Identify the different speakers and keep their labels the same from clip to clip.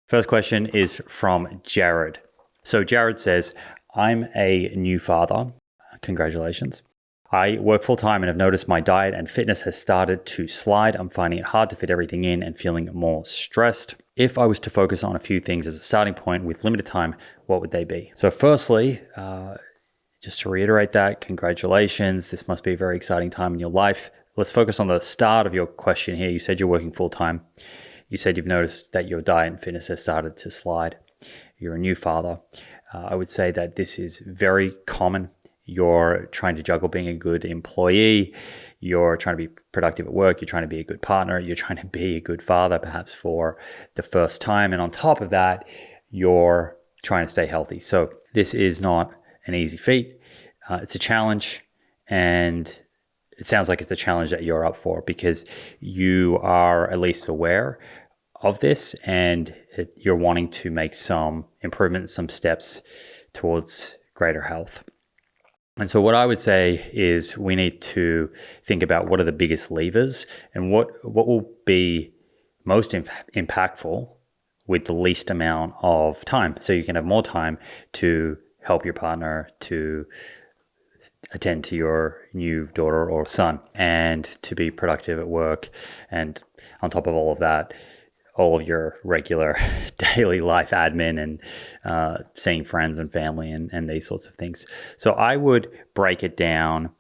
Speaker 1: First question is from Jared. So Jared says, I'm a new father. Congratulations. I work full time and have noticed my diet and fitness has started to slide. I'm finding it hard to fit everything in and feeling more stressed. If I was to focus on a few things as a starting point with limited time, what would they be? So firstly, just to reiterate that, congratulations. This must be a very exciting time in your life. Let's focus on the start of your question here. You said you're working full time. You said you've noticed that your diet and fitness has started to slide. You're a new father. I would say that this is very common. You're trying to juggle being a good employee. You're trying to be productive at work. You're trying to be a good partner. You're trying to be a good father, perhaps for the first time. And on top of that, you're trying to stay healthy. So this is not an easy feat. It's a challenge. And it sounds like it's a challenge that you're up for because you are at least aware of this and you're wanting to make some improvements, some steps towards greater health. And so what I would say is we need to think about what are the biggest levers and what will be most impactful with the least amount of time. So you can have more time to help your partner, to attend to your new daughter or son, and to be productive at work. And on top of all of that, all of your regular daily life admin and seeing friends and family and these sorts of things. So I would break it down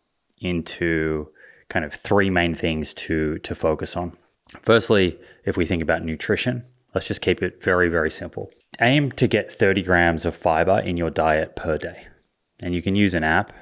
Speaker 1: into kind of three main things to focus on. Firstly, if we think about nutrition, let's just keep it very, very simple. Aim to get 30 grams of fiber in your diet per day. And you can use an app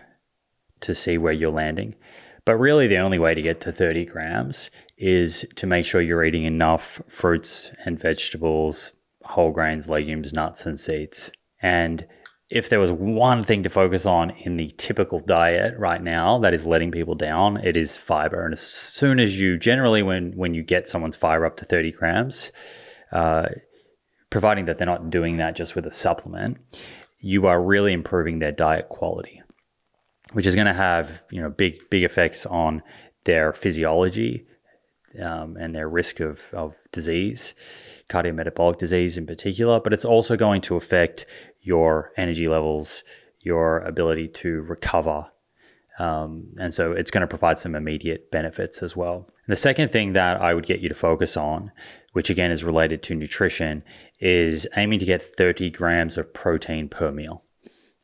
Speaker 1: to see where you're landing. But really the only way to get to 30 grams is to make sure you're eating enough fruits and vegetables, whole grains, legumes, nuts, and seeds. And if there was one thing to focus on in the typical diet right now that is letting people down, it is fiber. And as soon as you generally, when you get someone's fiber up to 30 grams, providing that they're not doing that just with a supplement, you are really improving their diet quality, which is going to have big effects on their physiology and their risk of disease, cardiometabolic disease in particular. But it's also going to affect your energy levels, your ability to recover. And so it's going to provide some immediate benefits as well. The second thing that I would get you to focus on, which again is related to nutrition, is aiming to get 30 grams of protein per meal.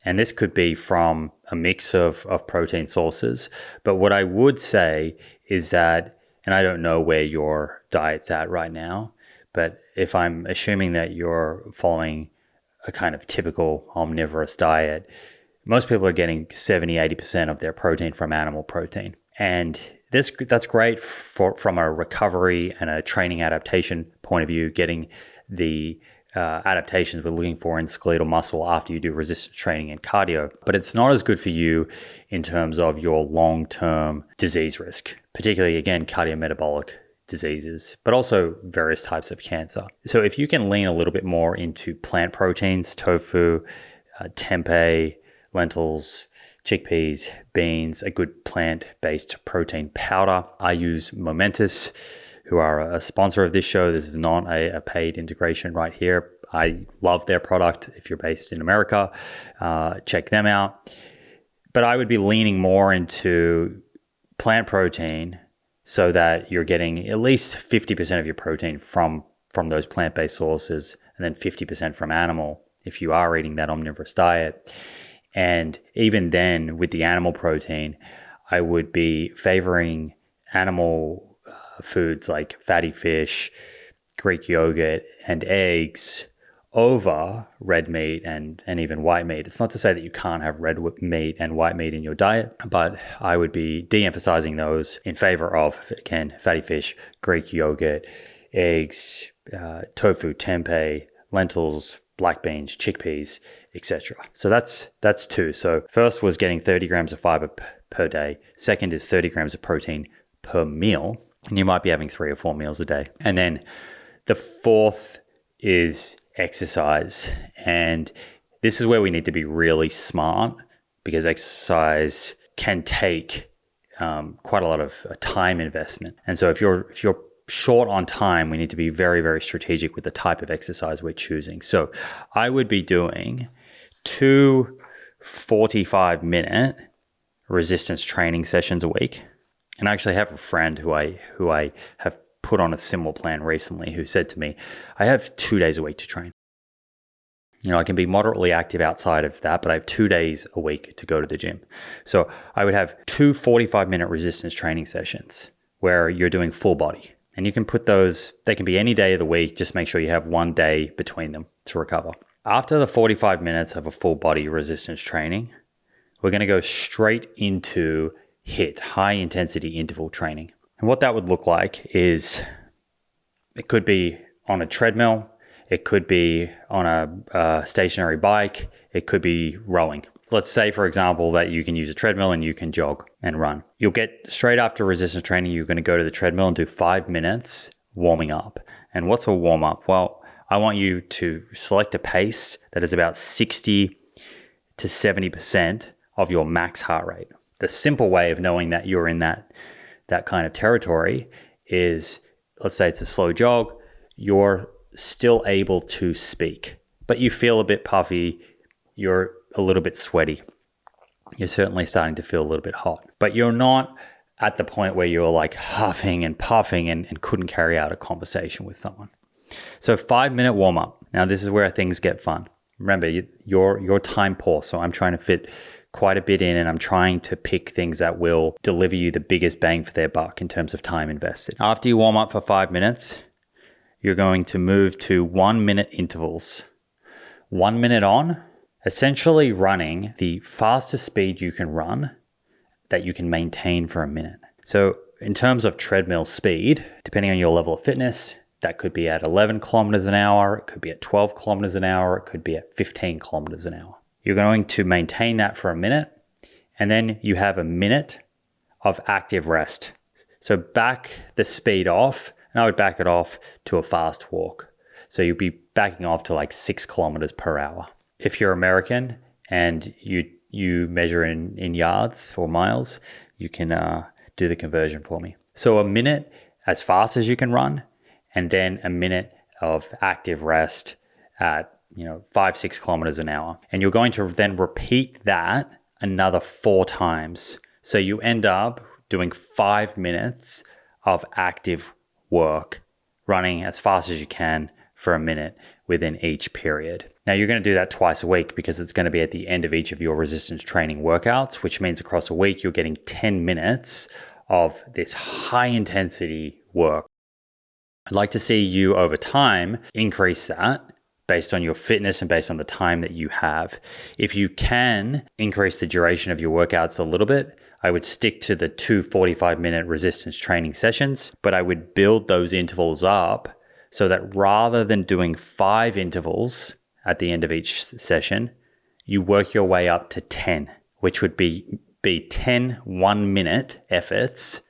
Speaker 1: And this could be from a mix of protein sources. But what I would say is that, and I don't know where your diet's at right now, but if I'm assuming that you're following a kind of typical omnivorous diet, most people are getting 70-80% of their protein from animal protein. And that's great from a recovery and a training adaptation point of view, getting the adaptations we're looking for in skeletal muscle after you do resistance training and cardio. But it's not as good for you in terms of your long-term disease risk, particularly, again, cardiometabolic diseases, but also various types of cancer. So if you can lean a little bit more into plant proteins, tofu, tempeh, lentils, chickpeas, beans, a good plant-based protein powder. I use Momentous, who are a sponsor of this show. This is not a paid integration right here. I love their product. If you're based in America, check them out. But I would be leaning more into plant protein so that you're getting at least 50% of your protein from those plant-based sources and then 50% from animal if you are eating that omnivorous diet. And even then, with the animal protein, I would be favoring animal foods like fatty fish, Greek yogurt, and eggs over red meat and even white meat. It's not to say that you can't have red meat and white meat in your diet, but I would be de-emphasizing those in favor of, again, fatty fish, Greek yogurt, eggs, tofu, tempeh, lentils, black beans, chickpeas, etc. So that's two. So first was getting 30 grams of fiber per day. Second is 30 grams of protein per meal. And you might be having 3 or 4 meals a day. And then the fourth is exercise. And this is where we need to be really smart because exercise can take quite a lot of time investment. And so if you're short on time, we need to be very, very strategic with the type of exercise we're choosing. So I would be doing 2 45-minute resistance training sessions a week. And I actually have a friend who I have put on a similar plan recently who said to me, I have 2 days a week to train. I can be moderately active outside of that, but I have 2 days a week to go to the gym. So I would have 2 45-minute resistance training sessions where you're doing full body. And you can put those, they can be any day of the week, just make sure you have 1 day between them to recover. After the 45 minutes of a full body resistance training, we're going to go straight into HIIT, high intensity interval training. And what that would look like is it could be on a treadmill, it could be on a stationary bike, it could be rowing. Let's say, for example, that you can use a treadmill and you can jog and run. You'll get straight after resistance training, you're going to go to the treadmill and do 5 minutes warming up. And what's a warm up? Well, I want you to select a pace that is about 60 to 70% of your max heart rate. The simple way of knowing that you're in that kind of territory is, let's say it's a slow jog, you're still able to speak, but you feel a bit puffy, you're a little bit sweaty. You're certainly starting to feel a little bit hot, but you're not at the point where you're like huffing and puffing and couldn't carry out a conversation with someone. So 5-minute warm up. Now this is where things get fun. Remember, you're time poor, so I'm trying to fit quite a bit in, and I'm trying to pick things that will deliver you the biggest bang for their buck in terms of time invested. After you warm up for 5 minutes, you're going to move to 1-minute intervals. 1 minute on, essentially running the fastest speed you can run that you can maintain for a minute. So in terms of treadmill speed, depending on your level of fitness, that could be at 11 kilometers an hour, it could be at 12 kilometers an hour, it could be at 15 kilometers an hour. You're going to maintain that for a minute, and then you have a minute of active rest. So back the speed off, and I would back it off to a fast walk. So you'd be backing off to like 6 kilometers per hour. If you're American and you measure in yards or miles, you can do the conversion for me. So a minute as fast as you can run, and then a minute of active rest at 5-6 kilometers an hour. And you're going to then repeat that another 4 times. So you end up doing 5 minutes of active work, running as fast as you can for a minute within each period. Now you're going to do that twice a week because it's going to be at the end of each of your resistance training workouts, which means across a week you're getting 10 minutes of this high intensity work. I'd like to see you over time increase that based on your fitness and based on the time that you have. If you can increase the duration of your workouts a little bit, I would stick to the 2 45-minute resistance training sessions, but I would build those intervals up so that rather than doing 5 intervals at the end of each session, you work your way up to 10, which would be 10 1-minute efforts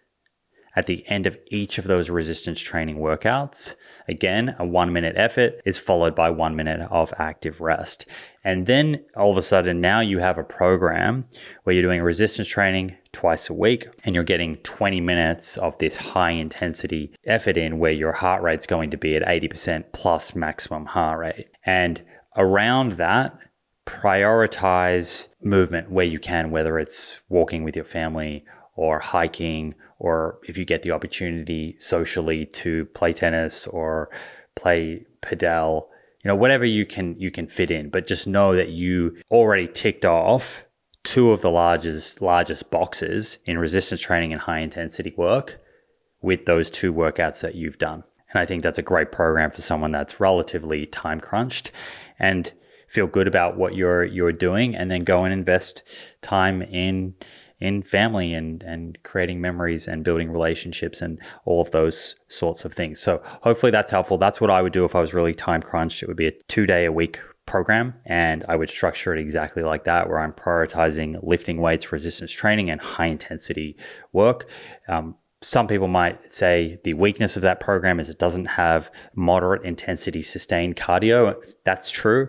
Speaker 1: at the end of each of those resistance training workouts. Again, a 1-minute effort is followed by 1 minute of active rest. And then all of a sudden now you have a program where you're doing resistance training twice a week and you're getting 20 minutes of this high intensity effort in where your heart rate's going to be at 80% plus maximum heart rate. And around that, prioritize movement where you can, whether it's walking with your family or hiking, or if you get the opportunity socially to play tennis or play padel, whatever you can fit in. But just know that you already ticked off 2 of the largest boxes in resistance training and high intensity work with those 2 workouts that you've done. And I think that's a great program for someone that's relatively time crunched and feel good about what you're doing, and then go and invest time in family and creating memories and building relationships and all of those sorts of things. So hopefully that's helpful. That's what I would do if I was really time crunched. It would be a 2-day-a-week program, and I would structure it exactly like that, where I'm prioritizing lifting weights, resistance training, and high intensity work. Some people might say the weakness of that program is it doesn't have moderate intensity sustained cardio. That's true,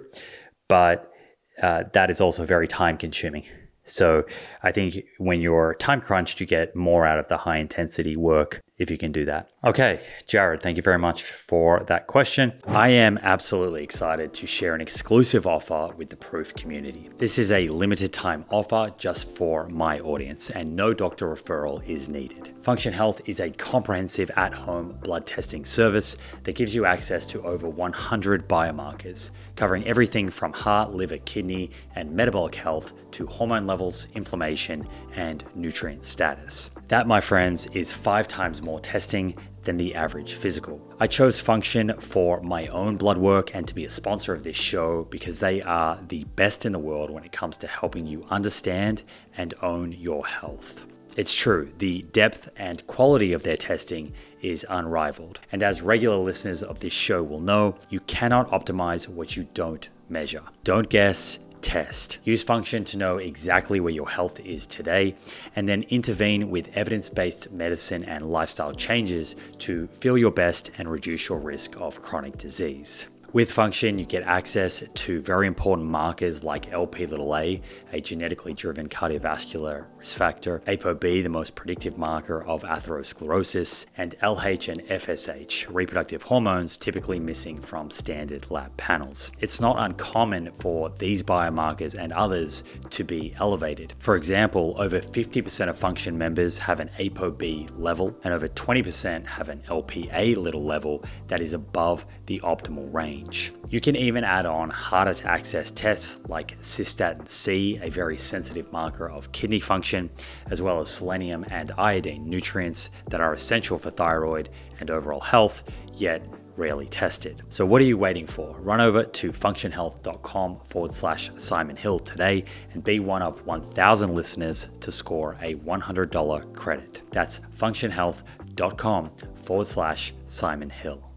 Speaker 1: but that is also very time consuming. So I think when you're time crunched, you get more out of the high intensity work if you can do that. Okay, Jared, thank you very much for that question. I am absolutely excited to share an exclusive offer with the Proof community. This is a limited time offer just for my audience, and no doctor referral is needed. Function Health is a comprehensive at-home blood testing service that gives you access to over 100 biomarkers, covering everything from heart, liver, kidney, and metabolic health to hormone levels, inflammation, and nutrient status. That, my friends, is 5 times more testing than the average physical. I chose Function for my own blood work and to be a sponsor of this show because they are the best in the world when it comes to helping you understand and own your health. It's true, the depth and quality of their testing is unrivaled. And as regular listeners of this show will know, you cannot optimize what you don't measure. Don't guess, test. Use Function to know exactly where your health is today, and then intervene with evidence-based medicine and lifestyle changes to feel your best and reduce your risk of chronic disease. With Function, you get access to very important markers like Lp(a), a genetically driven cardiovascular risk factor, ApoB, the most predictive marker of atherosclerosis, and LH and FSH, reproductive hormones typically missing from standard lab panels. It's not uncommon for these biomarkers and others to be elevated. For example, over 50% of Function members have an ApoB level, and over 20% have an Lp(a) level that is above the optimal range. You can even add on harder to access tests like cystatin C, a very sensitive marker of kidney function, as well as selenium and iodine, nutrients that are essential for thyroid and overall health, yet rarely tested. So what are you waiting for? Run over to functionhealth.com/Simon Hill today and be one of 1,000 listeners to score a $100 credit. That's functionhealth.com/Simon Hill.